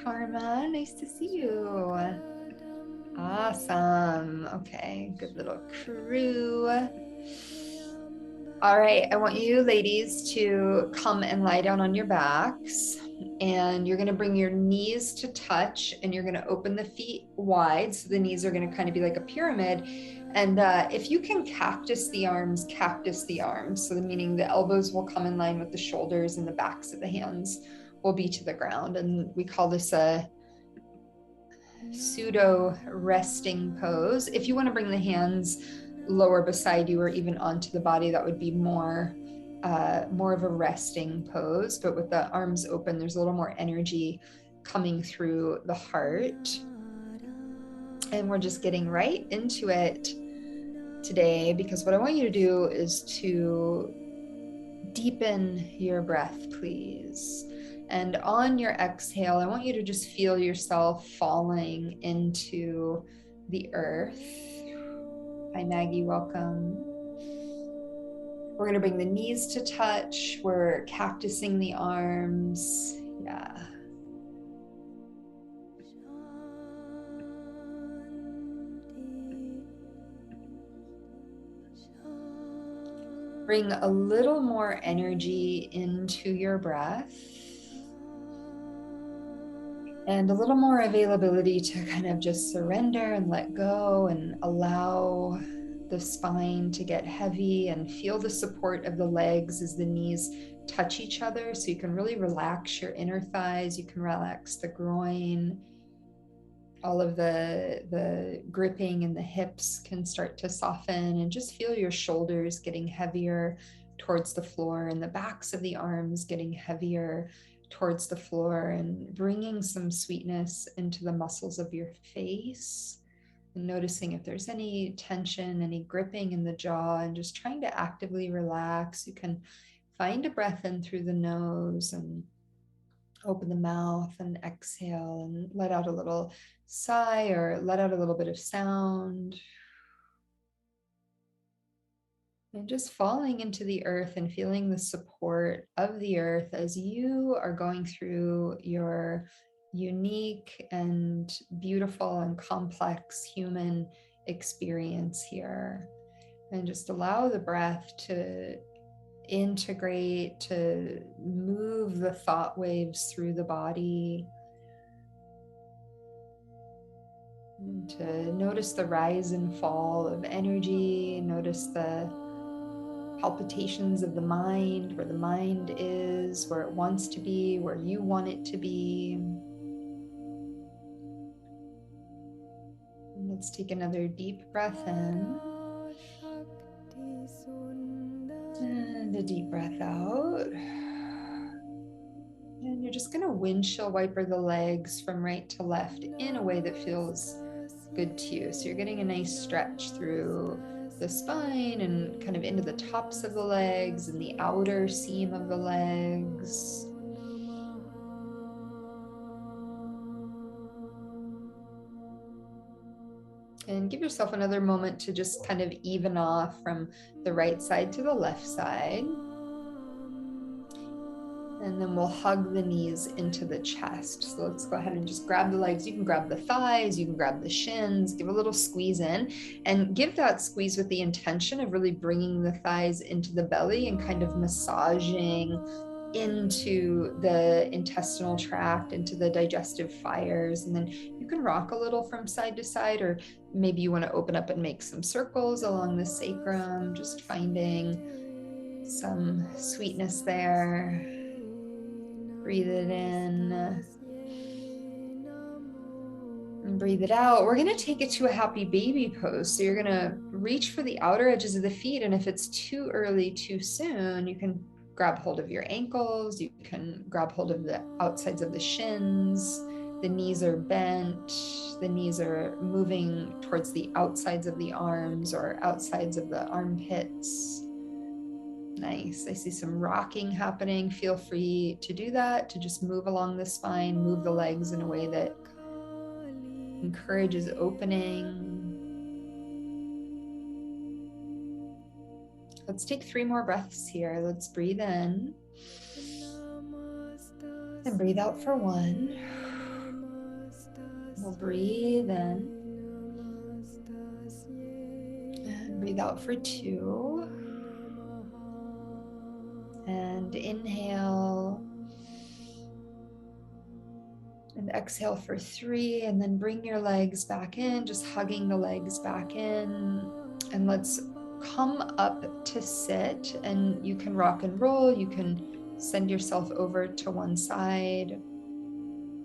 Karma. Nice to see you. Awesome. Okay, good little crew. All right, I want you ladies to come and lie down on your backs, and you're going to bring your knees to touch, and you're going to open the feet wide. So the knees are going to kind of be like a pyramid. And if you can cactus the arms, cactus the arms. So the meaning the elbows will come in line with the shoulders and the backs of the hands will be to the ground. And we call this a pseudo resting pose. If you want to bring the hands lower beside you or even onto the body, that would be more of a resting pose. But with the arms open, there's a little more energy coming through the heart. And we're just getting right into it today, because what I want you to do is to deepen your breath, please. And on your exhale, I want you to just feel yourself falling into the earth. Hi, Maggie, welcome. We're going to bring the knees to touch. We're cactusing the arms. Yeah. Bring a little more energy into your breath and a little more availability to kind of just surrender and let go and allow the spine to get heavy, and feel the support of the legs as the knees touch each other. So you can really relax your inner thighs. You can relax the groin. All of the gripping in the hips can start to soften, and just feel your shoulders getting heavier towards the floor and the backs of the arms getting heavier towards the floor, and bringing some sweetness into the muscles of your face, and noticing if there's any tension, any gripping in the jaw, and just trying to actively relax. You can find a breath in through the nose and open the mouth and exhale and let out a little sigh or let out a little bit of sound. And just falling into the earth and feeling the support of the earth as you are going through your unique and beautiful and complex human experience here. And just allow the breath to integrate, to move the thought waves through the body, and to notice the rise and fall of energy. Notice the palpitations of the mind, where the mind is, where it wants to be, where you want it to be. And let's take another deep breath in. And a deep breath out. And you're just going to windshield wiper the legs from right to left in a way that feels good to you. So you're getting a nice stretch through the spine and kind of into the tops of the legs and the outer seam of the legs. And give yourself another moment to just kind of even off from the right side to the left side. And then we'll hug the knees into the chest. So let's go ahead and just grab the legs. You can grab the thighs, you can grab the shins, give a little squeeze in, and give that squeeze with the intention of really bringing the thighs into the belly and kind of massaging into the intestinal tract, into the digestive fires. And then you can rock a little from side to side, or maybe you want to open up and make some circles along the sacrum, just finding some sweetness there. Breathe it in and breathe it out. We're going to take it to a happy baby pose. So you're going to reach for the outer edges of the feet. And if it's too early, too soon, you can grab hold of your ankles. You can grab hold of the outsides of the shins. The knees are bent. The knees are moving towards the outsides of the arms or outsides of the armpits. Nice. I see some rocking happening. Feel free to do that, to just move along the spine, move the legs in a way that encourages opening. Let's take 3 more breaths here. Let's breathe in and breathe out for 1. We'll breathe in and breathe out for 2. And inhale and exhale for 3. And then bring your legs back in, just hugging the legs back in. And let's come up to sit. And you can rock and roll. You can send yourself over to one side.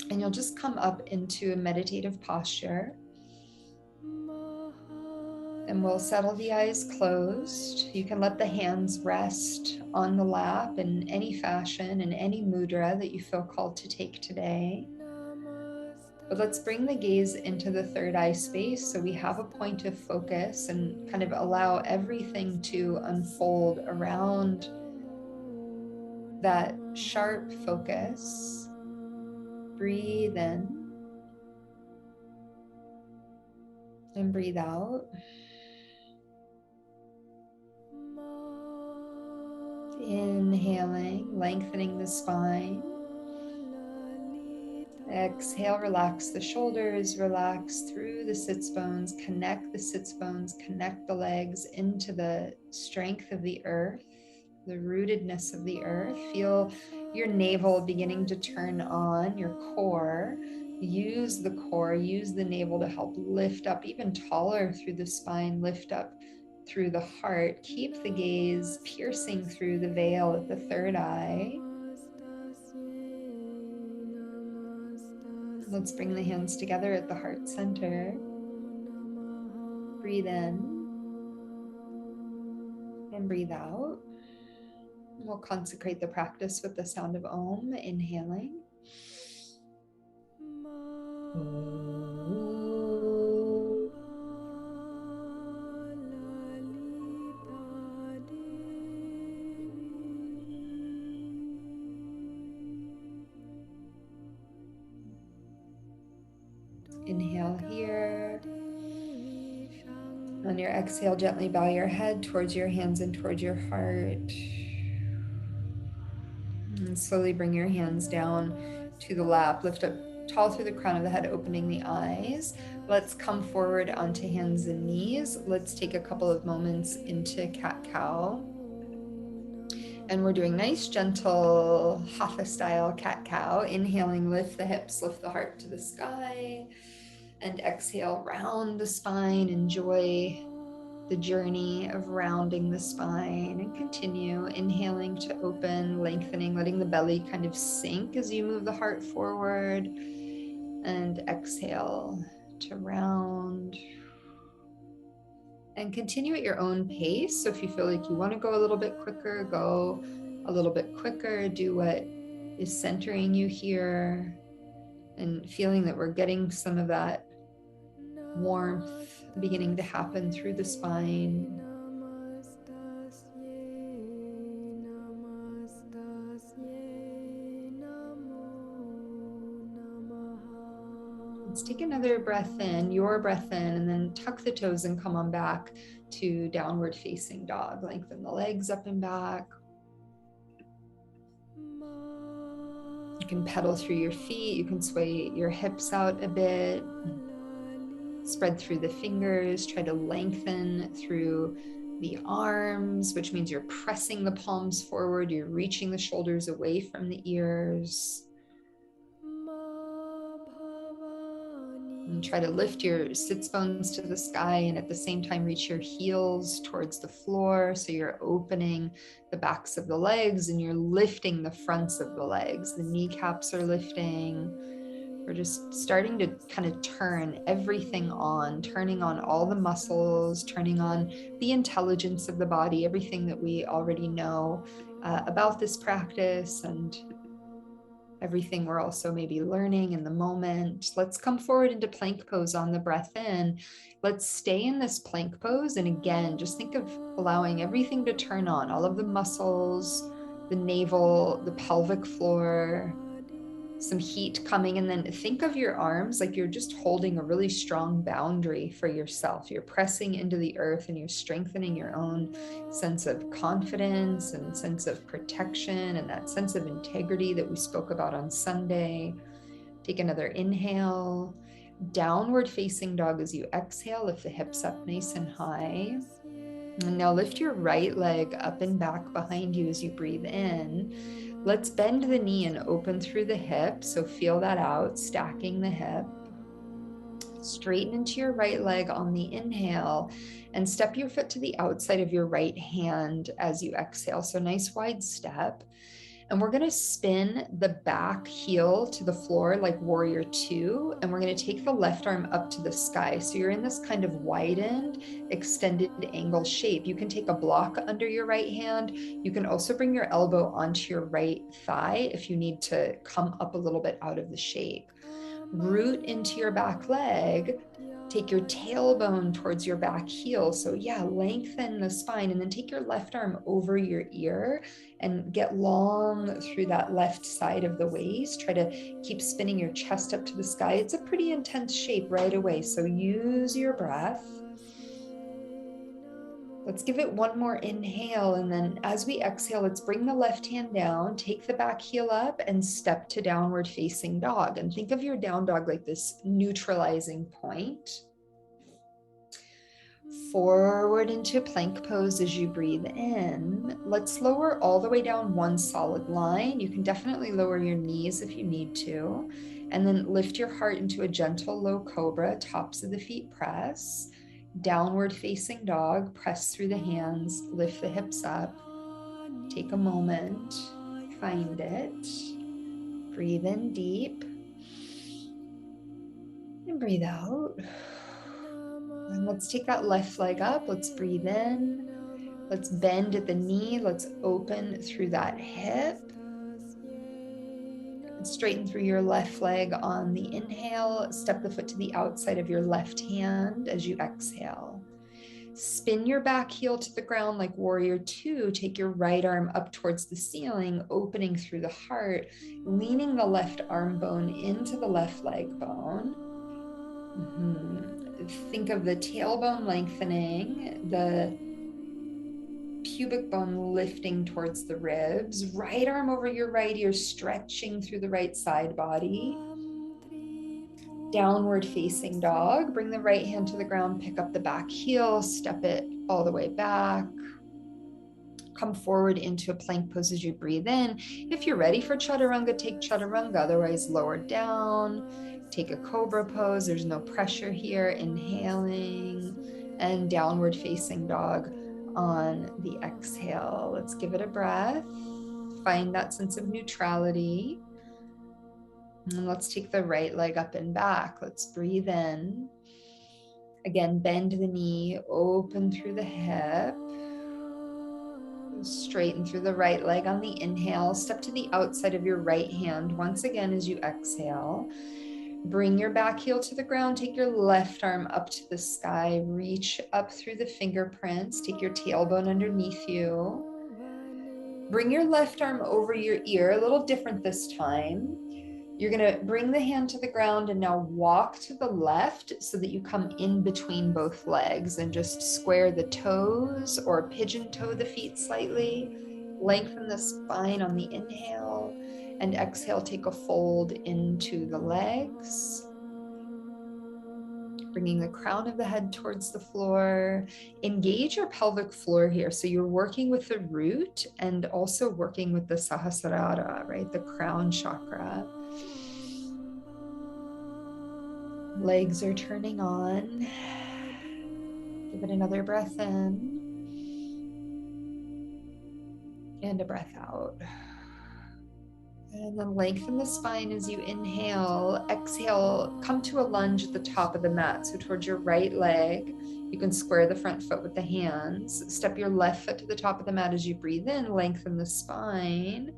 And you'll just come up into a meditative posture. And we'll settle the eyes closed. You can let the hands rest on the lap in any fashion, in any mudra that you feel called to take today. But let's bring the gaze into the third eye space so we have a point of focus and kind of allow everything to unfold around that sharp focus. Breathe in and breathe out. Inhaling, lengthening the spine. Exhale, relax the shoulders, relax through the sits bones, connect the sits bones, connect the legs into the strength of the earth, the rootedness of the earth. Feel your navel beginning to turn on, your core. Use the core, use the navel to help lift up even taller through the spine, lift up through the heart. Keep the gaze piercing through the veil at the third eye. Let's bring the hands together at the heart center. Breathe in and breathe out. We'll consecrate the practice with the sound of Om, inhaling. Inhale here. On your exhale, gently bow your head towards your hands and towards your heart. And slowly bring your hands down to the lap. Lift up tall through the crown of the head, opening the eyes. Let's come forward onto hands and knees. Let's take a couple of moments into cat-cow. And we're doing nice, gentle Hatha style cat-cow. Inhaling, lift the hips, lift the heart to the sky. And exhale, round the spine. Enjoy the journey of rounding the spine, and continue inhaling to open, lengthening, letting the belly kind of sink as you move the heart forward, and exhale to round. And continue at your own pace. So if you feel like you want to go a little bit quicker, go a little bit quicker. Do what is centering you here, and feeling that we're getting some of that warmth beginning to happen through the spine. Let's take another breath in, your breath in, and then tuck the toes and come on back to downward facing dog. Lengthen the legs up and back. You can pedal through your feet. You can sway your hips out a bit. Spread through the fingers. Try to lengthen through the arms, which means you're pressing the palms forward. You're reaching the shoulders away from the ears. And try to lift your sits bones to the sky, and at the same time reach your heels towards the floor. So you're opening the backs of the legs and you're lifting the fronts of the legs. The kneecaps are lifting. We're just starting to kind of turn everything on, turning on all the muscles, turning on the intelligence of the body, everything that we already know about this practice, and everything we're also maybe learning in the moment. Let's come forward into plank pose on the breath in. Let's stay in this plank pose. And again, just think of allowing everything to turn on, all of the muscles, the navel, the pelvic floor, some heat coming. And then think of your arms like you're just holding a really strong boundary for yourself. You're pressing into the earth and you're strengthening your own sense of confidence and sense of protection and that sense of integrity that we spoke about on Sunday. Take another inhale. Downward facing dog as you exhale. Lift the hips up nice and high. And now lift your right leg up and back behind you as you breathe in. Let's bend the knee and open through the hip. So feel that out, stacking the hip. Straighten into your right leg on the inhale and step your foot to the outside of your right hand as you exhale. So nice wide step. And we're going to spin the back heel to the floor like warrior two. And we're going to take the left arm up to the sky. So you're in this kind of widened, extended angle shape. You can take a block under your right hand. You can also bring your elbow onto your right thigh if you need to come up a little bit out of the shape. Root into your back leg. Take your tailbone towards your back heel. So yeah, lengthen the spine and then take your left arm over your ear and get long through that left side of the waist. Try to keep spinning your chest up to the sky. It's a pretty intense shape right away. So use your breath. Let's give it one more inhale. And then as we exhale, let's bring the left hand down, take the back heel up and step to downward facing dog. And think of your down dog like this neutralizing point. Forward into plank pose as you breathe in. Let's lower all the way down one solid line. You can definitely lower your knees if you need to. And then lift your heart into a gentle low cobra, tops of the feet press. Downward facing dog, press through the hands, lift the hips up. Take a moment, find it. Breathe in deep. And breathe out. And let's take that left leg up. Let's breathe in. Let's bend at the knee. Let's open through that hip. And straighten through your left leg on the inhale. Step the foot to the outside of your left hand as you exhale. Spin your back heel to the ground like warrior two. Take your right arm up towards the ceiling, opening through the heart, leaning the left arm bone into the left leg bone. Think of the tailbone lengthening, the pubic bone lifting towards the ribs, right arm over your right ear, stretching through the right side body. Downward facing dog. Bring the right hand to the ground, pick up the back heel, step it all the way back. Come forward into a plank pose as you breathe in. If you're ready for chaturanga, take chaturanga. Otherwise, lower down. Take a cobra pose. There's no pressure here. Inhaling and downward facing dog on the exhale. Let's give it a breath. Find that sense of neutrality. And let's take the right leg up and back. Let's breathe in. Again, bend the knee, open through the hip. Straighten through the right leg on the inhale. Step to the outside of your right hand once again as you exhale. Bring your back heel to the ground. Take your left arm up to the sky. Reach up through the fingerprints. Take your tailbone underneath you. Bring your left arm over your ear, a little different this time. You're going to bring the hand to the ground and now walk to the left so that you come in between both legs and just square the toes or pigeon toe the feet slightly. Lengthen the spine on the inhale and exhale, take a fold into the legs. Bringing the crown of the head towards the floor. Engage your pelvic floor here. So you're working with the root and also working with the Sahasrara, right? The crown chakra. Legs are turning on. Give it another breath in. And a breath out. And then lengthen the spine as you inhale. Exhale, come to a lunge at the top of the mat. So towards your right leg, you can square the front foot with the hands. Step your left foot to the top of the mat as you breathe in. Lengthen the spine.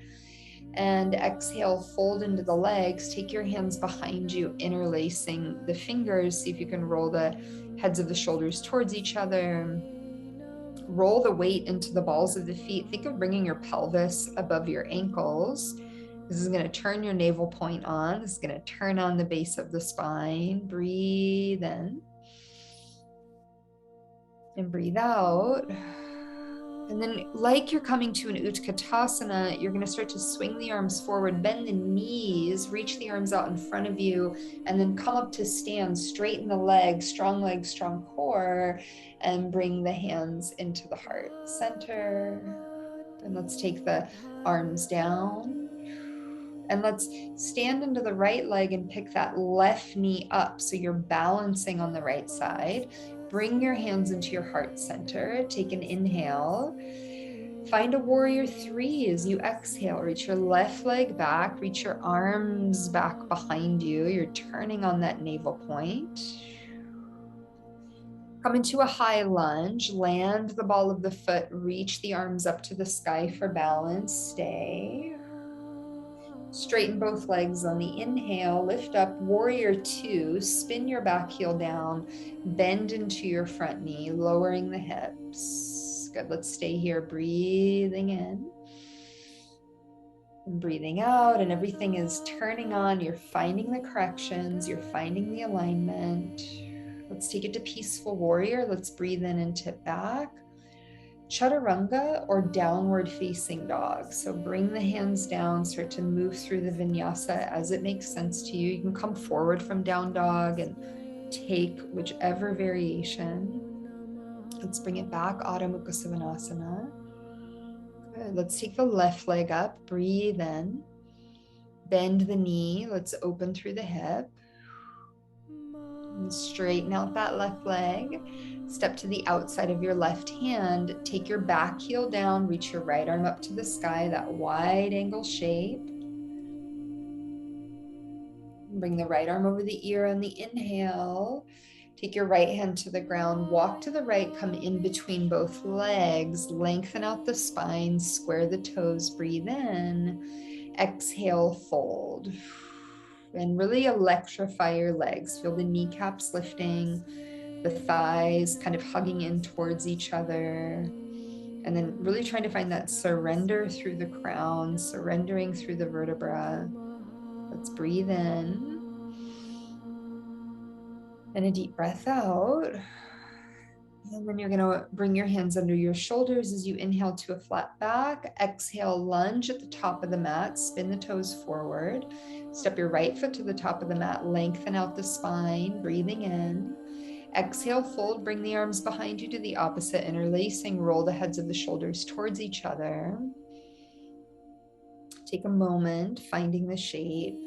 And exhale, fold into the legs. Take your hands behind you, interlacing the fingers. See if you can roll the heads of the shoulders towards each other. Roll the weight into the balls of the feet. Think of bringing your pelvis above your ankles. This is going to turn your navel point on. This is going to turn on the base of the spine. Breathe in. And breathe out. And then like you're coming to an Utkatasana, you're going to start to swing the arms forward, bend the knees, reach the arms out in front of you, and then come up to stand, straighten the legs, strong core, and bring the hands into the heart center. And let's take the arms down. And let's stand into the right leg and pick that left knee up so you're balancing on the right side. Bring your hands into your heart center. Take an inhale. Find a warrior three as you exhale. Reach your left leg back. Reach your arms back behind you. You're turning on that navel point. Come into a high lunge. Land the ball of the foot. Reach the arms up to the sky for balance. Stay. Straighten both legs on the inhale, lift up, warrior two, spin your back heel down, bend into your front knee, lowering the hips. Good, let's stay here, breathing in and breathing out, and everything is turning on. You're finding the corrections, you're finding the alignment. Let's take it to peaceful warrior. Let's breathe in and tip back. Chaturanga or downward facing dog. So bring the hands down, start to move through the vinyasa as it makes sense to you. You can come forward from down dog and take whichever variation. Let's bring it back, Adho Mukha Svanasana. Good. Let's take the left leg up, breathe in, bend the knee, let's open through the hip. And straighten out that left leg. Step to the outside of your left hand. Take your back heel down. Reach your right arm up to the sky, that wide angle shape. Bring the right arm over the ear on the inhale. Take your right hand to the ground. Walk to the right. Come in between both legs. Lengthen out the spine. Square the toes. Breathe in. Exhale, fold. And really electrify your legs. Feel the kneecaps lifting, the thighs kind of hugging in towards each other. And then really trying to find that surrender through the crown, surrendering through the vertebra. Let's breathe in. And a deep breath out. And then you're going to bring your hands under your shoulders as you inhale to a flat back. Exhale, lunge at the top of the mat. Spin the toes forward. Step your right foot to the top of the mat. Lengthen out the spine, breathing in. Exhale, fold. Bring the arms behind you to the opposite, interlacing. Roll the heads of the shoulders towards each other. Take a moment, finding the shape,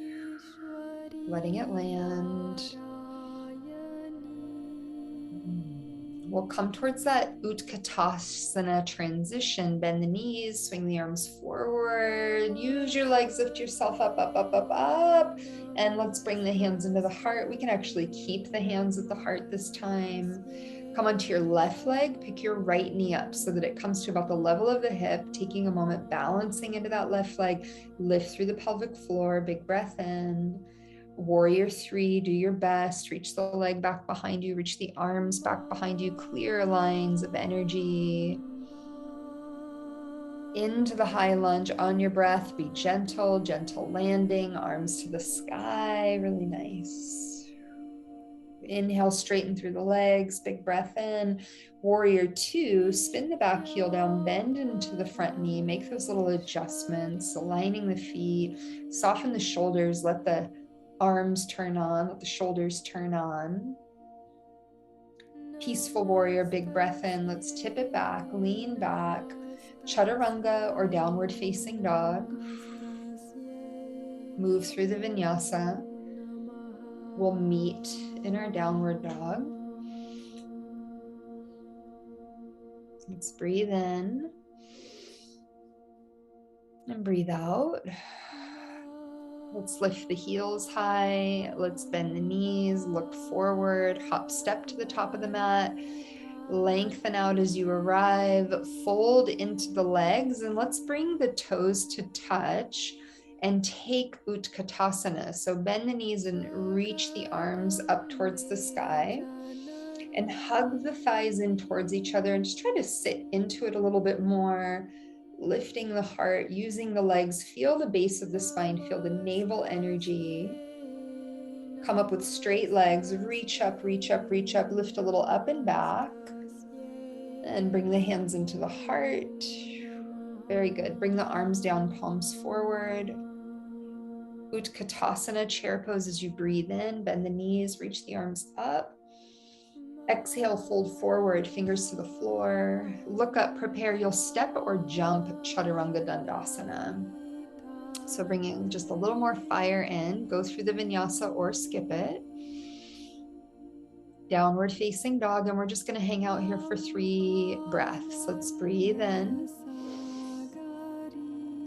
letting it land. We'll come towards that Utkatasana transition. Bend the knees, swing the arms forward. Use your legs, lift yourself up, up, up, up, up. And let's bring the hands into the heart. We can actually keep the hands at the heart this time. Come onto your left leg, pick your right knee up so that it comes to about the level of the hip. Taking a moment, balancing into that left leg. Lift through the pelvic floor, big breath in. Warrior three, do your best. Reach the leg back behind you, reach the arms back behind you, clear lines of energy. Into the high lunge on your breath, be gentle, gentle landing, arms to the sky, really nice. Inhale, straighten through the legs, big breath in. Warrior two, spin the back heel down, bend into the front knee, make those little adjustments, aligning the feet, soften the shoulders, let the arms turn on, let the shoulders turn on. Peaceful warrior, big breath in. Let's tip it back, lean back. Chaturanga or downward facing dog. Move through the vinyasa. We'll meet in our downward dog. Let's breathe in and breathe out. Let's lift the heels high. Let's bend the knees, look forward, hop step to the top of the mat. Lengthen out as you arrive, fold into the legs, and let's bring the toes to touch and take Utkatasana. So bend the knees and reach the arms up towards the sky and hug the thighs in towards each other and just try to sit into it a little bit more. Lifting the heart, using the legs, feel the base of the spine, feel the navel energy. Come up with straight legs, reach up, reach up, reach up, lift a little up and back. And bring the hands into the heart. Very good. Bring the arms down, palms forward. Utkatasana, chair pose as you breathe in. Bend the knees, reach the arms up. Exhale, fold forward, fingers to the floor. Look up, prepare. You'll step or jump Chaturanga Dandasana. So bringing just a little more fire in. Go through the vinyasa or skip it. Downward facing dog, and we're just going to hang out here for 3 breaths. Let's breathe in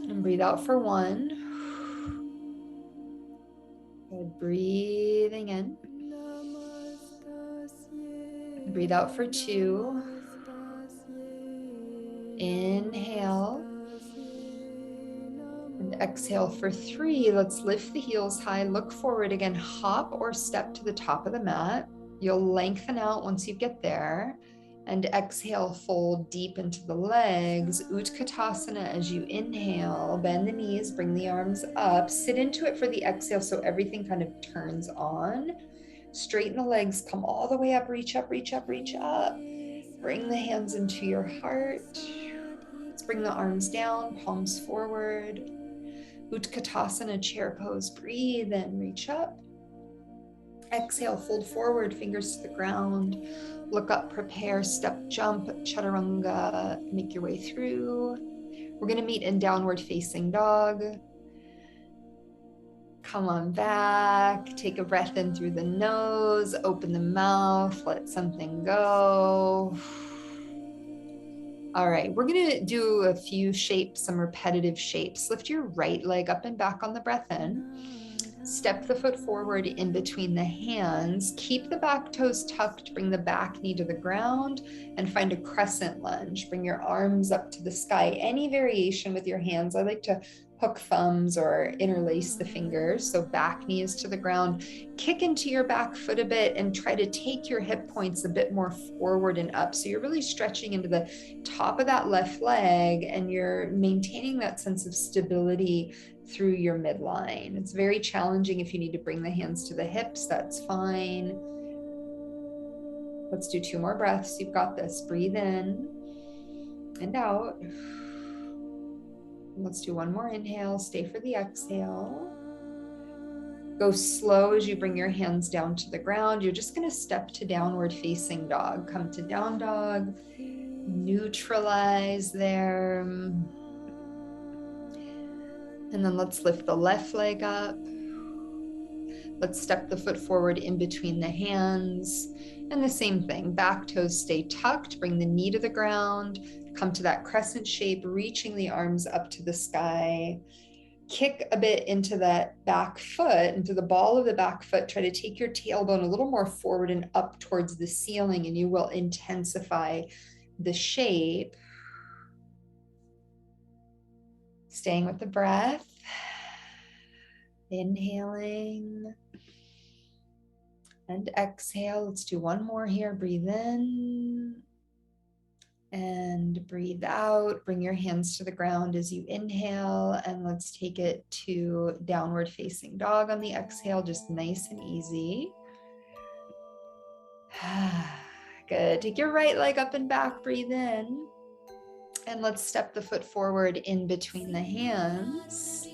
and breathe out for 1. Good. Breathing in. Breathe out for 2. Inhale and exhale for 3. Let's lift the heels high, look forward again, hop or step to the top of the mat. You'll lengthen out once you get there, and exhale, fold deep into the legs. Utkatasana as you inhale, bend the knees, bring the arms up, sit into it for the exhale so everything kind of turns on. Straighten the legs, come all the way up, reach up, reach up, reach up. Bring the hands into your heart. Let's bring the arms down, palms forward. Utkatasana, chair pose. Breathe in, reach up. Exhale, fold forward, fingers to the ground. Look up, prepare, step, jump, chaturanga. Make your way through. We're going to meet in downward facing dog. Come on back. Take a breath in through the nose. Open the mouth. Let something go. All right, we're going to do a few shapes, some repetitive shapes. Lift your right leg up and back on the breath in. Step the foot forward in between the hands. Keep the back toes tucked. Bring the back knee to the ground and find a crescent lunge. Bring your arms up to the sky. Any variation with your hands. I like to hook thumbs or interlace the fingers. So back knee is to the ground. Kick into your back foot a bit and try to take your hip points a bit more forward and up. So you're really stretching into the top of that left leg and you're maintaining that sense of stability through your midline. It's very challenging if you need to bring the hands to the hips, that's fine. Let's do 2 more breaths. You've got this. Breathe in and out. Let's do 1 more inhale. Stay for the exhale. Go slow as you bring your hands down to the ground. You're just going to step to downward facing dog. Come to down dog. Neutralize there. And then let's lift the left leg up. Let's step the foot forward in between the hands. And the same thing, back toes stay tucked, bring the knee to the ground, come to that crescent shape, reaching the arms up to the sky. Kick a bit into that back foot, into the ball of the back foot. Try to take your tailbone a little more forward and up towards the ceiling, and you will intensify the shape. Staying with the breath, inhaling and exhale. Let's do 1 more here. Breathe in and breathe out. Bring your hands to the ground as you inhale, and let's take it to downward facing dog on the exhale, just nice and easy. Good. Take your right leg up and back. Breathe in. And let's step the foot forward in between the hands.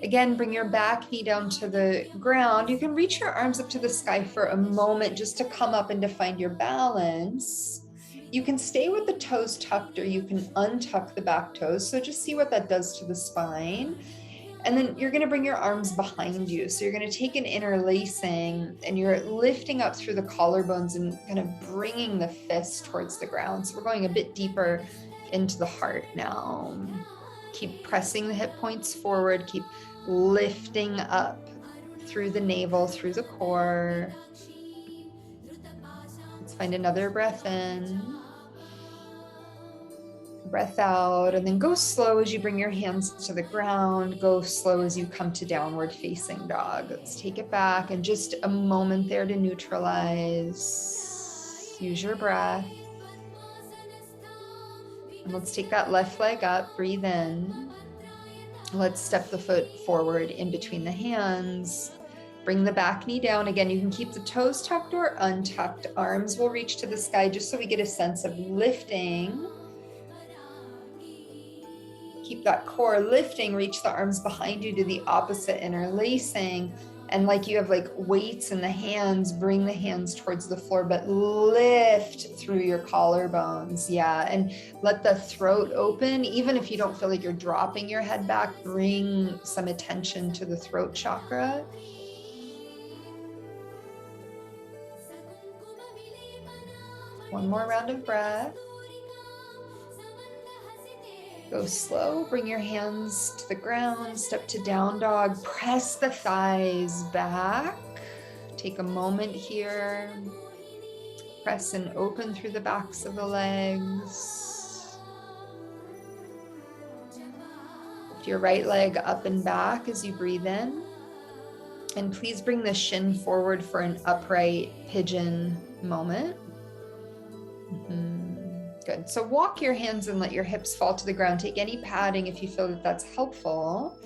Again, bring your back knee down to the ground. You can reach your arms up to the sky for a moment just to come up and to find your balance. You can stay with the toes tucked or you can untuck the back toes. So just see what that does to the spine. And then you're going to bring your arms behind you. So you're going to take an interlacing and you're lifting up through the collarbones and kind of bringing the fist towards the ground. So we're going a bit deeper into the heart now. Keep pressing the hip points forward. Keep lifting up through the navel, through the core. Let's find another breath in. Breath out, and then go slow as you bring your hands to the ground. Go slow as you come to downward facing dog. Let's take it back and just a moment there to neutralize. Use your breath. And let's take that left leg up. Breathe in. Let's step the foot forward in between the hands. Bring the back knee down. Again, you can keep the toes tucked or untucked. Arms will reach to the sky just so we get a sense of lifting. Keep that core lifting. Reach the arms behind you to the opposite, interlacing. And like you have like weights in the hands, bring the hands towards the floor, but lift through your collarbones. Yeah. And let the throat open. Even if you don't feel like you're dropping your head back, bring some attention to the throat chakra. One more round of breath. Go slow, bring your hands to the ground, step to down dog, press the thighs back. Take a moment here. Press and open through the backs of the legs. Lift your right leg up and back as you breathe in. And please bring the shin forward for an upright pigeon moment. Good. So walk your hands and let your hips fall to the ground. Take any padding if you feel that that's helpful.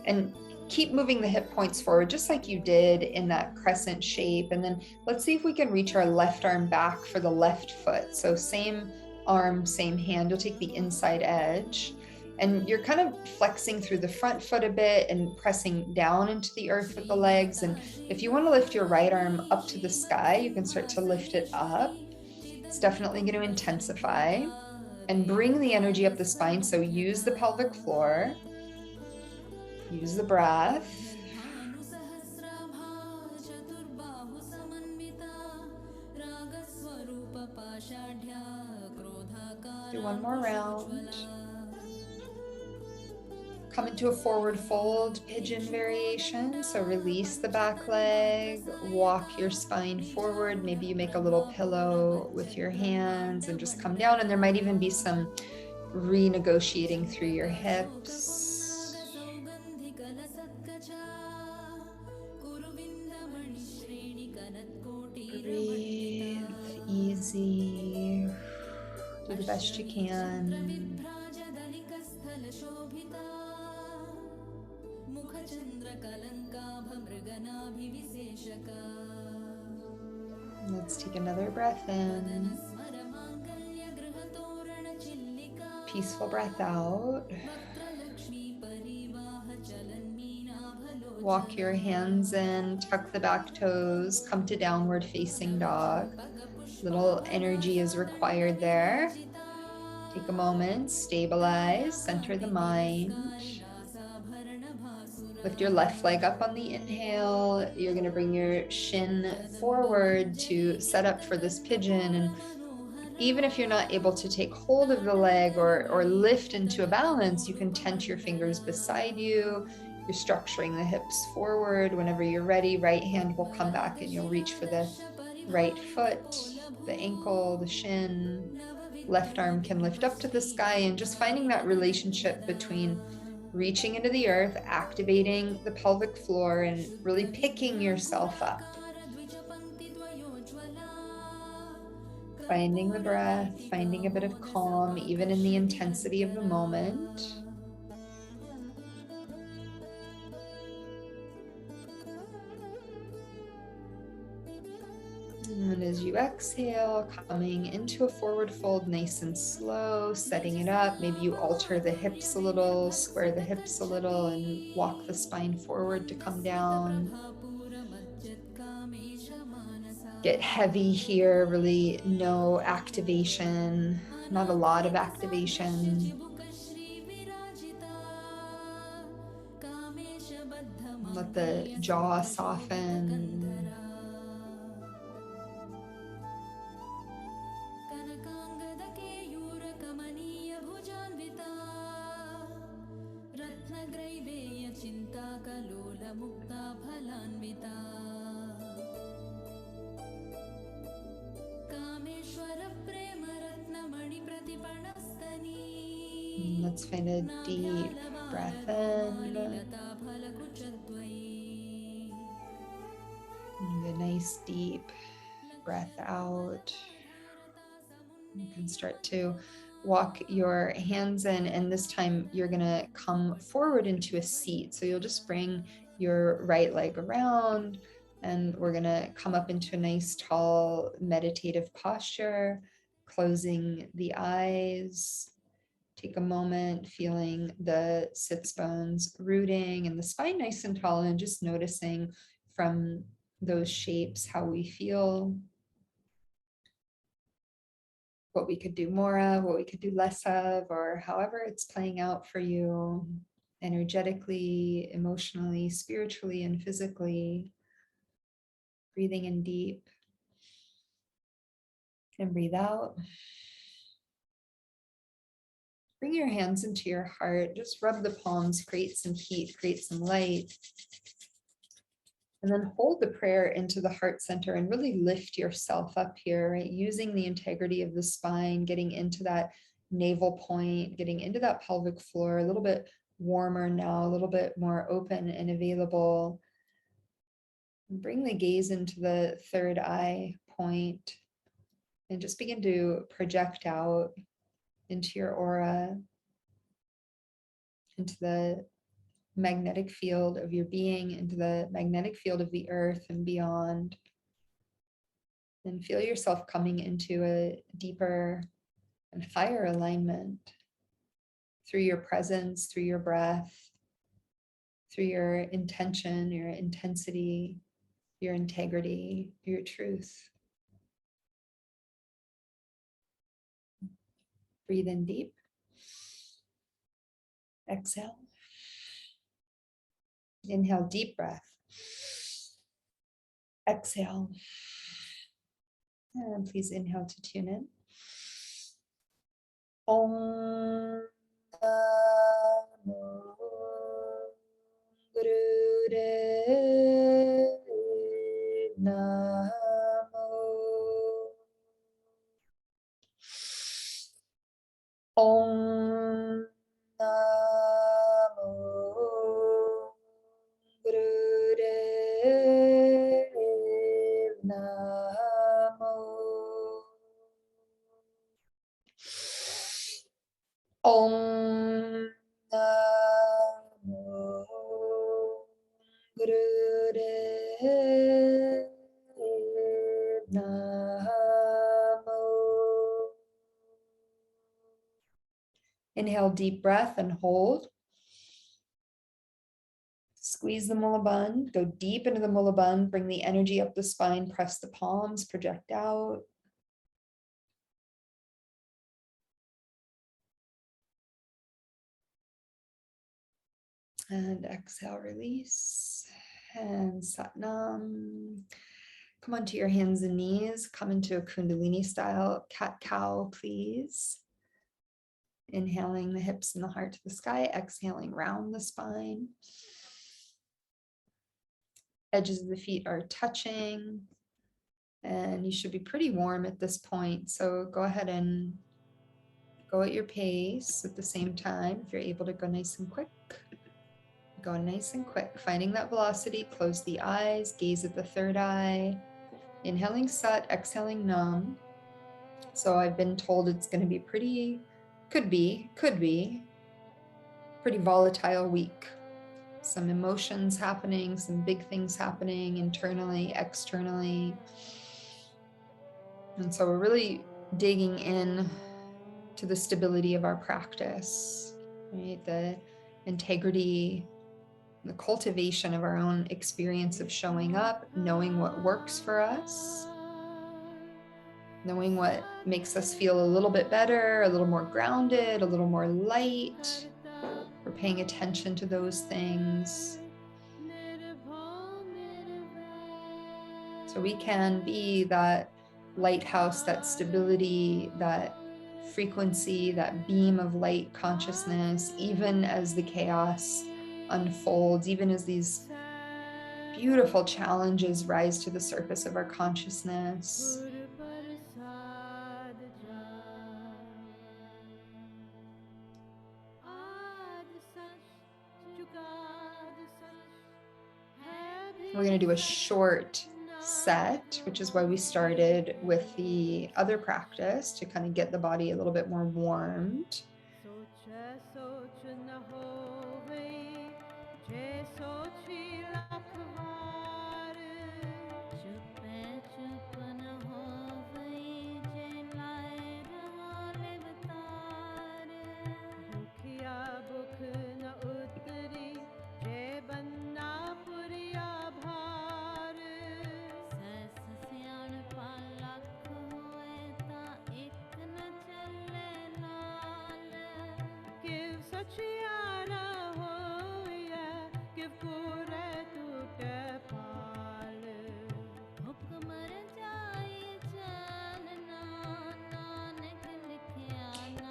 And keep moving the hip points forward just like you did in that crescent shape. And then let's see if we can reach our left arm back for the left foot. So same arm, same hand. You'll take the inside edge. And you're kind of flexing through the front foot a bit and pressing down into the earth with the legs. And if you want to lift your right arm up to the sky, you can start to lift it up. It's definitely going to intensify and bring the energy up the spine. So use the pelvic floor, use the breath. Do one more round. Come into a forward fold pigeon variation. So release the back leg, walk your spine forward. Maybe you make a little pillow with your hands and just come down. And there might even be some renegotiating through your hips. Breathe easy. Do the best you can. Let's take another breath in. Peaceful breath out. Walk your hands in, tuck the back toes, come to downward facing dog. Little energy is required there. Take a moment, stabilize, center the mind. Lift your left leg up on the inhale. You're going to bring your shin forward to set up for this pigeon. And even if you're not able to take hold of the leg or lift into a balance, you can tent your fingers beside you. You're structuring the hips forward. Whenever you're ready, right hand will come back and you'll reach for the right foot, the ankle, the shin. Left arm can lift up to the sky, and just finding that relationship between reaching into the earth, activating the pelvic floor, and really picking yourself up. Finding the breath, finding a bit of calm, even in the intensity of the moment. And as you exhale, coming into a forward fold nice and slow, setting it up. Maybe you alter the hips a little, square the hips a little, and walk the spine forward to come down. Get heavy here, really no activation, not a lot of activation. Let the jaw soften. Let's find a deep breath in. And a nice deep breath out. You can start to walk your hands in, and this time you're going to come forward into a seat. So you'll just bring your right leg around, and we're going to come up into a nice tall meditative posture, closing the eyes. Take a moment feeling the sits bones rooting and the spine nice and tall, and just noticing from those shapes how we feel, what we could do more of, what we could do less of, or however it's playing out for you energetically, emotionally, spiritually, and physically. Breathing in deep and breathe out. Bring your hands into your heart. Just rub the palms, create some heat, create some light. And then hold the prayer into the heart center and really lift yourself up here, right? Using the integrity of the spine, getting into that navel point, getting into that pelvic floor, a little bit warmer now, a little bit more open and available. And bring the gaze into the third eye point and just begin to project out into your aura, into the magnetic field of your being, into the magnetic field of the earth and beyond. And feel yourself coming into a deeper and higher alignment through your presence, through your breath, through your intention, your intensity, your integrity, your truth. Breathe in deep. Exhale. Inhale, deep breath. Exhale. And please inhale to tune in. Om Namo Gurudev Namo. Om Namo Gurudev Namo. Om Namo Gurudev Namo. Inhale, deep breath and hold. Squeeze the Mulaband, go deep into the Mulaband, bring the energy up the spine, press the palms, project out. And exhale, release. And Satnam. Come onto your hands and knees. Come into a Kundalini style cat-cow, please. Inhaling the hips and the heart to the sky. Exhaling round the spine. Edges of the feet are touching. And you should be pretty warm at this point. So go ahead and go at your pace at the same time. If you're able to go nice and quick. Go nice and quick, finding that velocity. Close the eyes, gaze at the third eye. Inhaling Sat, exhaling Nam. So I've been told it's going to be could be pretty volatile week. Some emotions happening, some big things happening internally, externally. And so we're really digging in to the stability of our practice, right? The integrity, the cultivation of our own experience of showing up, knowing what works for us, knowing what makes us feel a little bit better, a little more grounded, a little more light. We're paying attention to those things. So we can be that lighthouse, that stability, that frequency, that beam of light consciousness, even as the chaos unfolds, even as these beautiful challenges rise to the surface of our consciousness. We're going to do a short set, which is why we started with the other practice, to kind of get the body a little bit more warmed.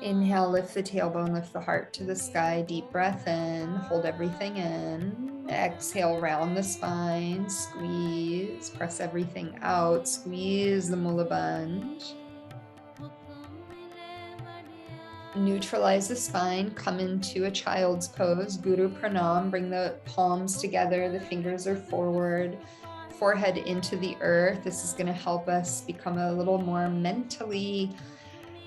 Inhale, lift the tailbone, lift the heart to the sky. Deep breath in, hold everything in. Exhale, round the spine, squeeze, press everything out, squeeze the mula bandh. Neutralize the spine, come into a child's pose, Guru Pranam. Bring the palms together, the fingers are forward, forehead into the earth. This is going to help us become a little more mentally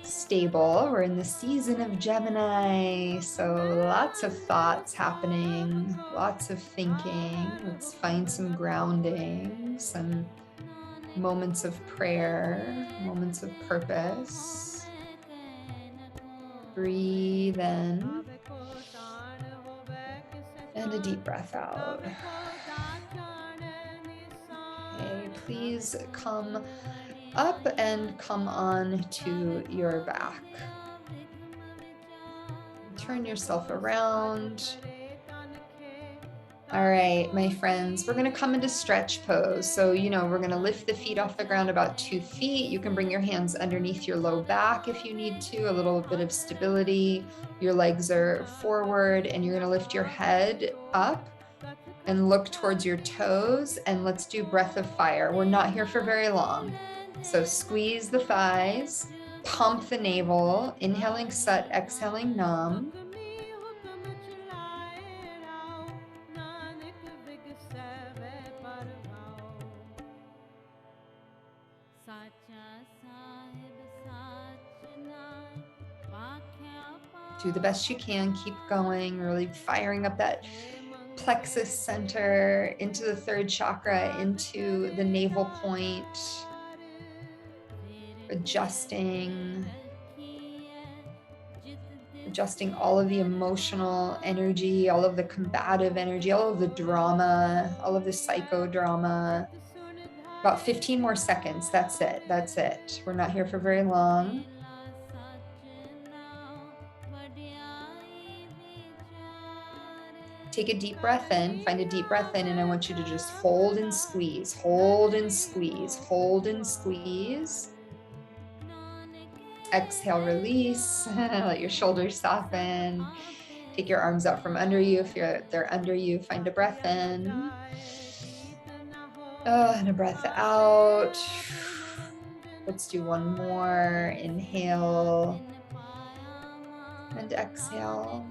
stable. We're in the season of Gemini, so lots of thoughts happening, lots of thinking. Let's find some grounding, some moments of prayer, moments of purpose. Breathe in and a deep breath out. Okay, please come up and come on to your back. Turn yourself around. All right, my friends, we're going to come into stretch pose. So, we're going to lift the feet off the ground about 2 feet. You can bring your hands underneath your low back if you need to, a little bit of stability. Your legs are forward and you're going to lift your head up and look towards your toes. And let's do breath of fire. We're not here for very long. So squeeze the thighs, pump the navel, inhaling Sat, exhaling Nam. Do the best you can, keep going, really firing up that plexus center into the 3rd chakra, into the navel point, adjusting all of the emotional energy, all of the combative energy, all of the drama, all of the psychodrama. About 15 more seconds. That's it. That's it. We're not here for very long. Take a deep breath in, find a deep breath in, and I want you to just hold and squeeze, hold and squeeze, hold and squeeze. Exhale, release. Let your shoulders soften. Take your arms out from under you. If they're under you, find a breath in. And a breath out. Let's do one more. Inhale and exhale.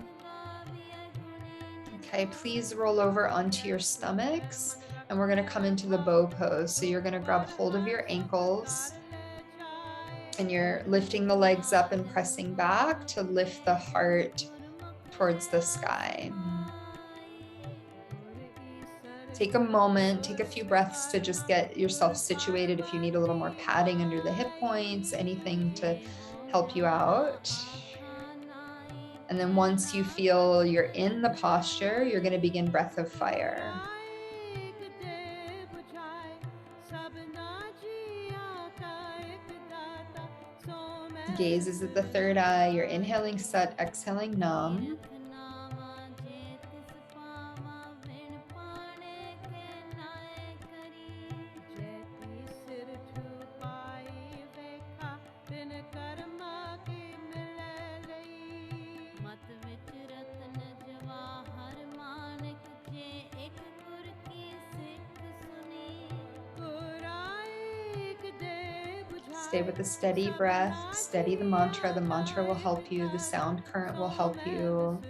Okay, please roll over onto your stomachs and we're going to come into the bow pose. So you're going to grab hold of your ankles and you're lifting the legs up and pressing back to lift the heart towards the sky. Take a moment, take a few breaths to just get yourself situated. If you need a little more padding under the hip points, anything to help you out. And then once you feel you're in the posture, you're going to begin breath of fire. Gaze is at the 3rd eye. You're inhaling Sat, exhaling Nam. Stay with a steady breath, steady the mantra. The mantra will help you. The sound current will help you.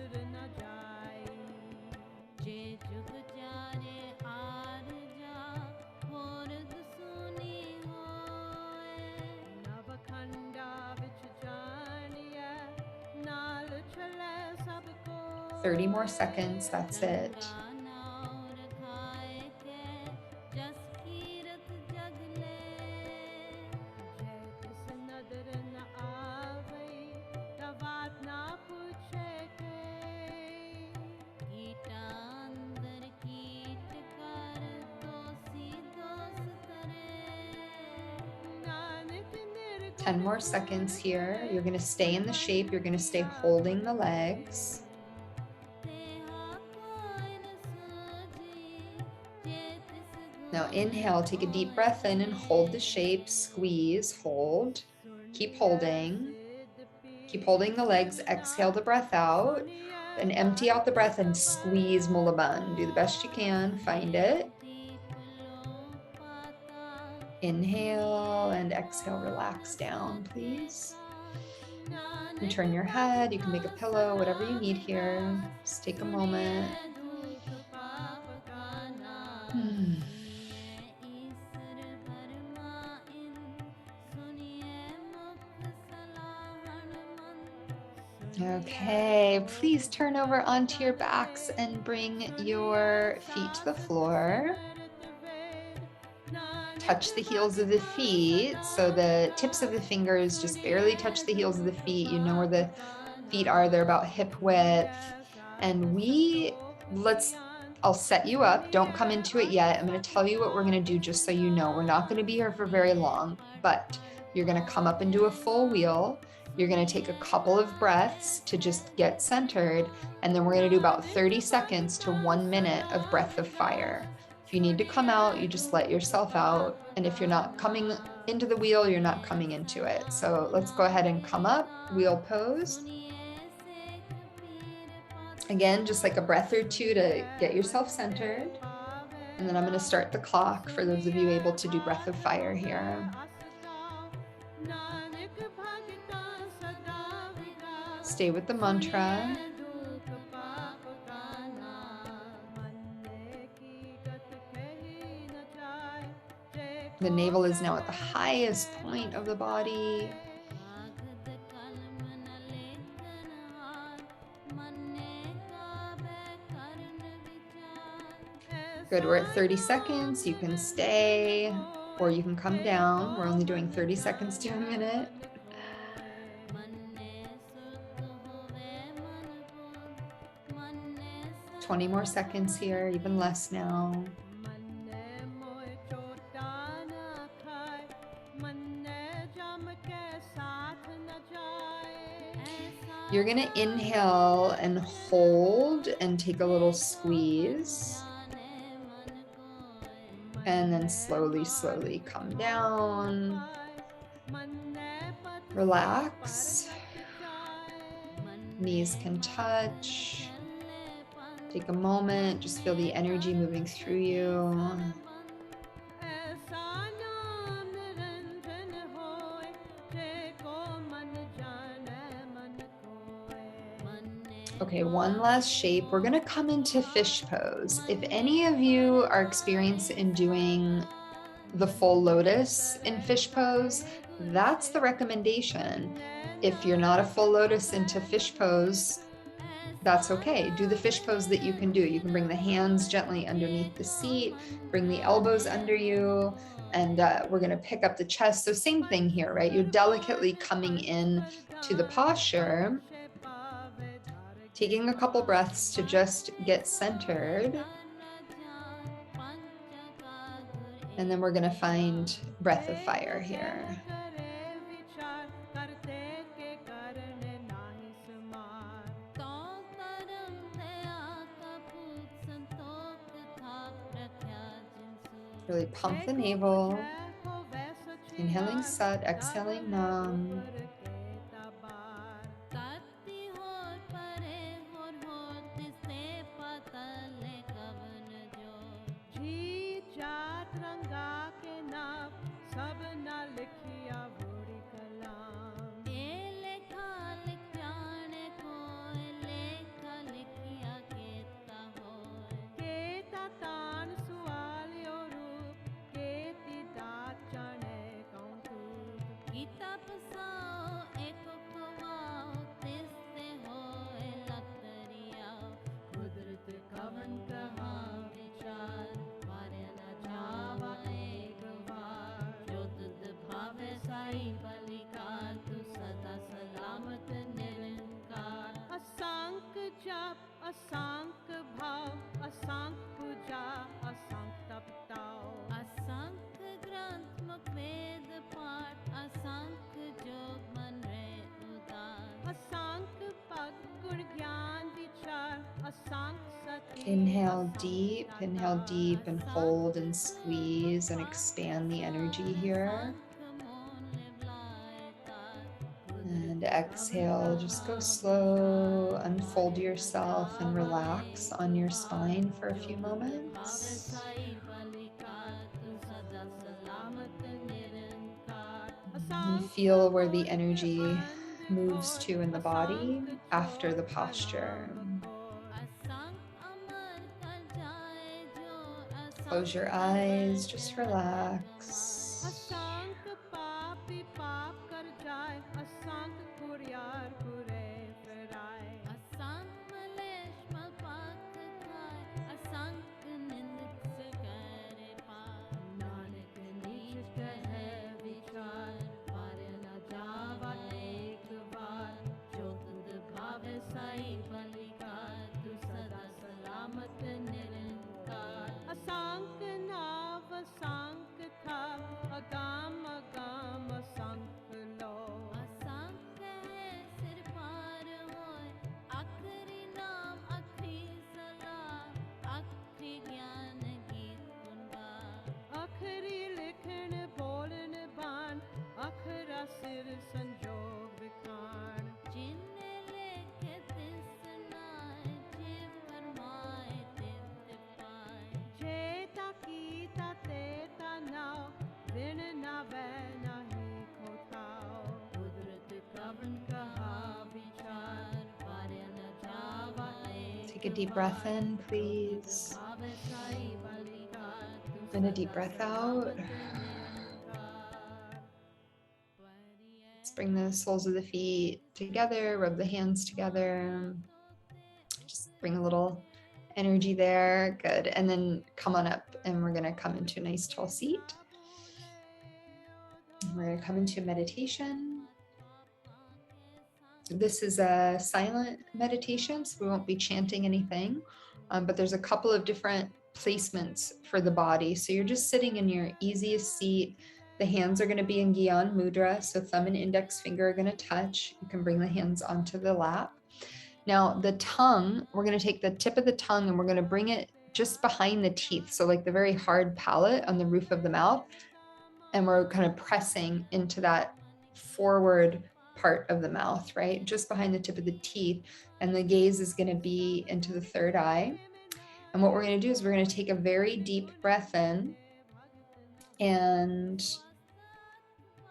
"30 more seconds, that's it. 10 more seconds here. You're going to stay in the shape. You're going to stay holding the legs. Now inhale, take a deep breath in and hold the shape, squeeze, hold, keep holding the legs, exhale the breath out, and empty out the breath and squeeze Mulaban. Do the best you can, find it. Inhale and exhale, relax down, please. And turn your head, you can make a pillow, whatever you need here. Just take a moment. Okay, please turn over onto your backs and bring your feet to the floor. Touch the heels of the feet, so the tips of the fingers just barely touch the heels of the feet. You know where the feet are, they're about hip width. And I'll set you up, don't come into it yet. I'm gonna tell you what we're gonna do just so you know. We're not gonna be here for very long, but you're gonna come up and do a full wheel. You're gonna take a couple of breaths to just get centered, and then we're gonna do about 30 seconds to 1 minute of breath of fire. If you need to come out, you just let yourself out. And if you're not coming into the wheel, you're not coming into it. So let's go ahead and come up, wheel pose. Again, just like a breath or two to get yourself centered. And then I'm going to start the clock for those of you able to do breath of fire here. Stay with the mantra. The navel is now at the highest point of the body. Good, we're at 30 seconds. You can stay or you can come down. We're only doing 30 seconds to a minute. "20 more seconds here, even less now. You're gonna inhale and hold and take a little squeeze. And then slowly, slowly come down. Relax. Knees can touch. Take a moment, just feel the energy moving through you. Okay, one last shape. We're gonna come into fish pose. If any of you are experienced in doing the full lotus in fish pose, that's the recommendation. If you're not a full lotus into fish pose, that's okay. Do the fish pose that you can do. You can bring the hands gently underneath the seat, bring the elbows under you, and we're gonna pick up the chest. So same thing here, right? You're delicately coming in to the posture, taking a couple breaths to just get centered. And then we're gonna find breath of fire here. Really pump the navel. Inhaling Sat, exhaling Nam. Inhale deep and hold and squeeze and expand the energy here. And exhale, just go slow, unfold yourself and relax on your spine for a few moments. And feel where the energy moves to in the body after the posture. Close your eyes, just relax. Take a deep breath in, please. And a deep breath out. Let's bring the soles of the feet together, rub the hands together. Just bring a little energy there. Good. And then come on up and we're going to come into a nice tall seat. We're going to come into meditation. This is a silent meditation, so we won't be chanting anything, but there's a couple of different placements for the body. So you're just sitting in your easiest seat. The hands are going to be in Gyan Mudra, so thumb and index finger are going to touch. You can bring the hands onto the lap. Now the tongue, we're going to take the tip of the tongue and we're going to bring it just behind the teeth, so like the very hard palate on the roof of the mouth, and we're kind of pressing into that forward part of the mouth, right? Just behind the tip of the teeth. And the gaze is going to be into the third eye. And what we're going to do is we're going to take a very deep breath in and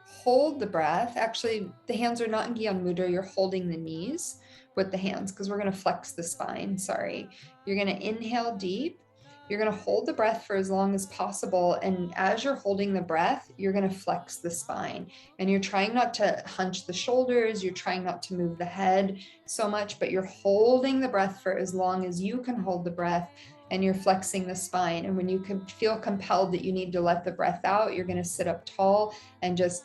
hold the breath. Actually, the hands are not in Gyan Mudra. You're holding the knees with the hands because we're going to flex the spine. Sorry. You're going to inhale deep. You're going to hold the breath for as long as possible. And as you're holding the breath, you're going to flex the spine. And you're trying not to hunch the shoulders. You're trying not to move the head so much, but you're holding the breath for as long as you can hold the breath. And you're flexing the spine. And when you can feel compelled that you need to let the breath out, you're going to sit up tall and just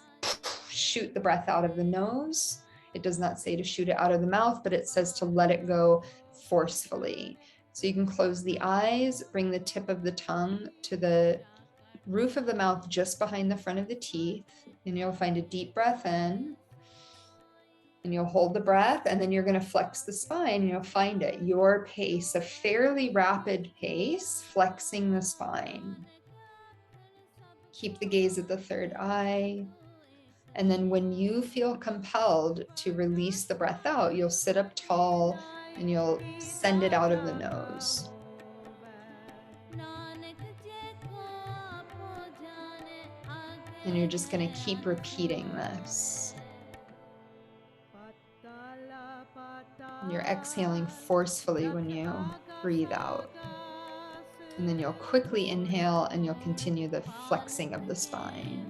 shoot the breath out of the nose. It does not say to shoot it out of the mouth, but it says to let it go forcefully. So you can close the eyes, bring the tip of the tongue to the roof of the mouth just behind the front of the teeth, and you'll find a deep breath in, and you'll hold the breath, and then you're going to flex the spine, and you'll find it, your pace, a fairly rapid pace, flexing the spine. Keep the gaze at the third eye. And then when you feel compelled to release the breath out, you'll sit up tall and you'll send it out of the nose. And you're just going to keep repeating this. And you're exhaling forcefully when you breathe out. And then you'll quickly inhale and you'll continue the flexing of the spine.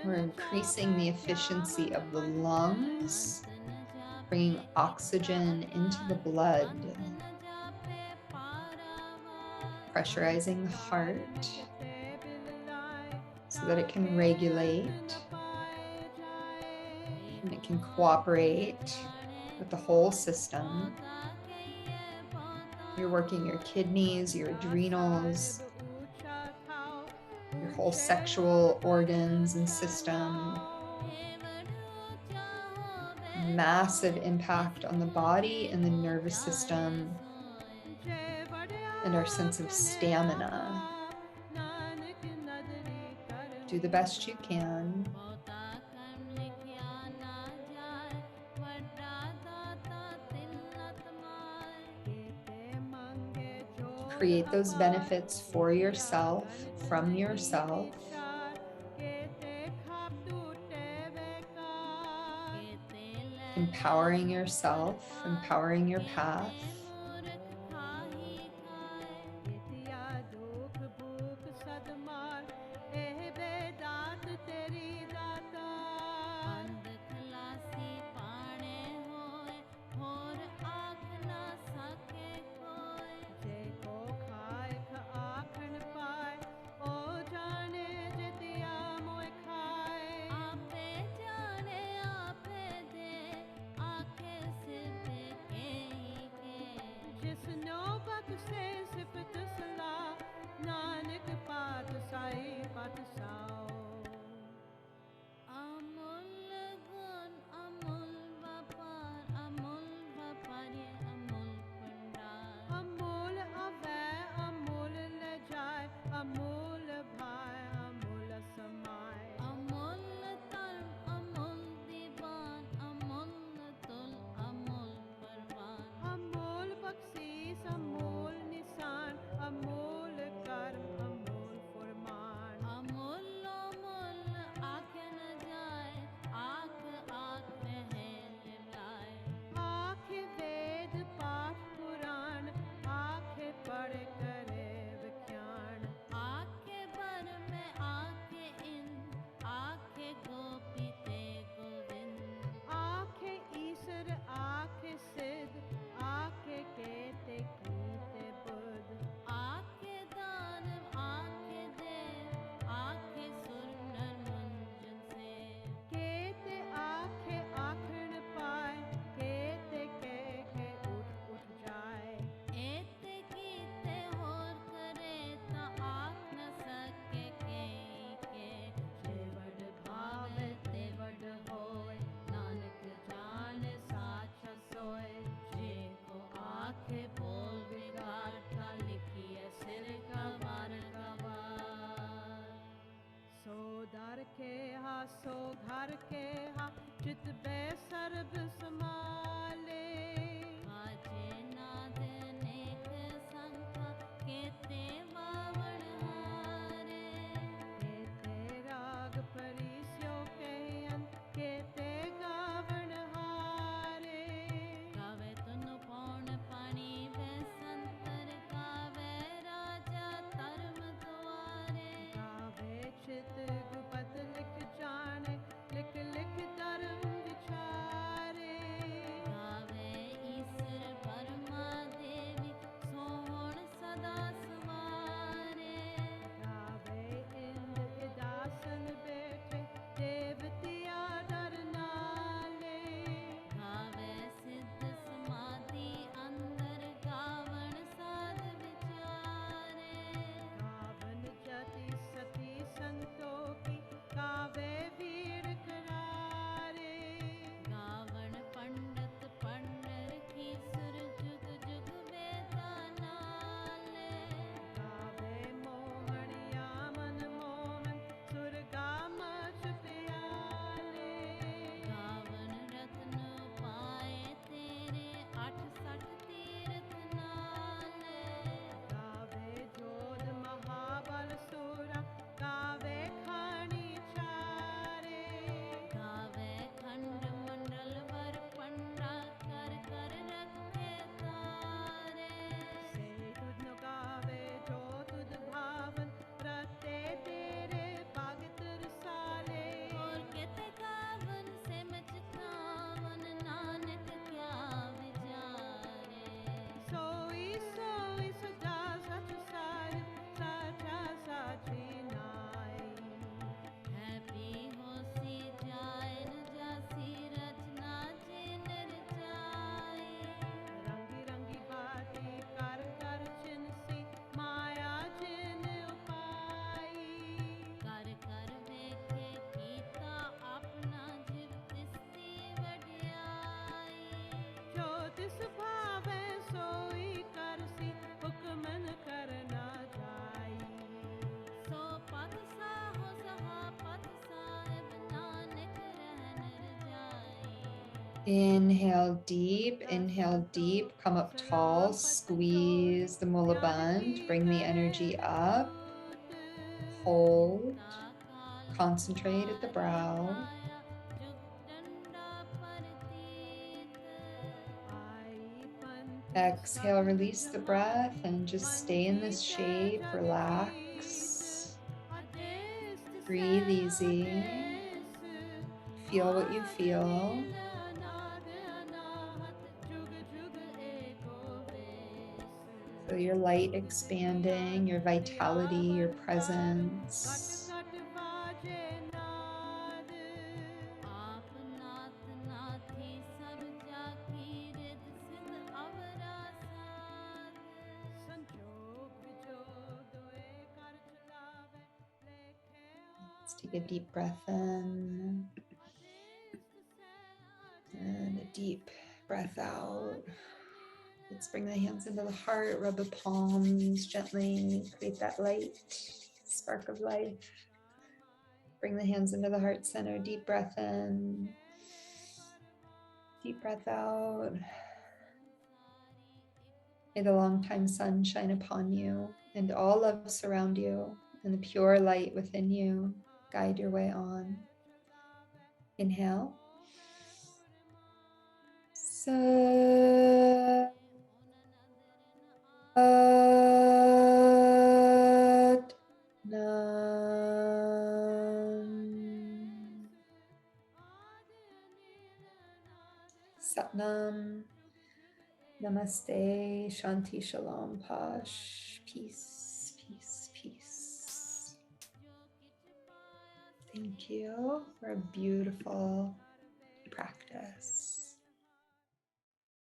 We're increasing the efficiency of the lungs, bringing oxygen into the blood, pressurizing the heart so that it can regulate and it can cooperate with the whole system. You're working your kidneys, your adrenals, your whole sexual organs and system. Massive impact on the body and the nervous system and our sense of stamina. Do the best you can. Create those benefits for yourself, from yourself. Empowering yourself, empowering your path. Inhale deep, come up tall, squeeze the mula band, bring the energy up, hold, concentrate at the brow. Exhale, release the breath and just stay in this shape, relax, breathe easy, feel what you feel. Feel your light expanding, your vitality, your presence. Let's take a deep breath in and a deep breath out. Let's bring the hands into the heart, rub the palms gently, create that light, spark of life. Bring the hands into the heart center, deep breath in, deep breath out. May the long-time sun shine upon you and all love surround you and the pure light within you guide your way on. Inhale. Sat Nam. Satnam. Namaste. Shanti Shalom Pash. Peace, peace, peace. Thank you for a beautiful practice.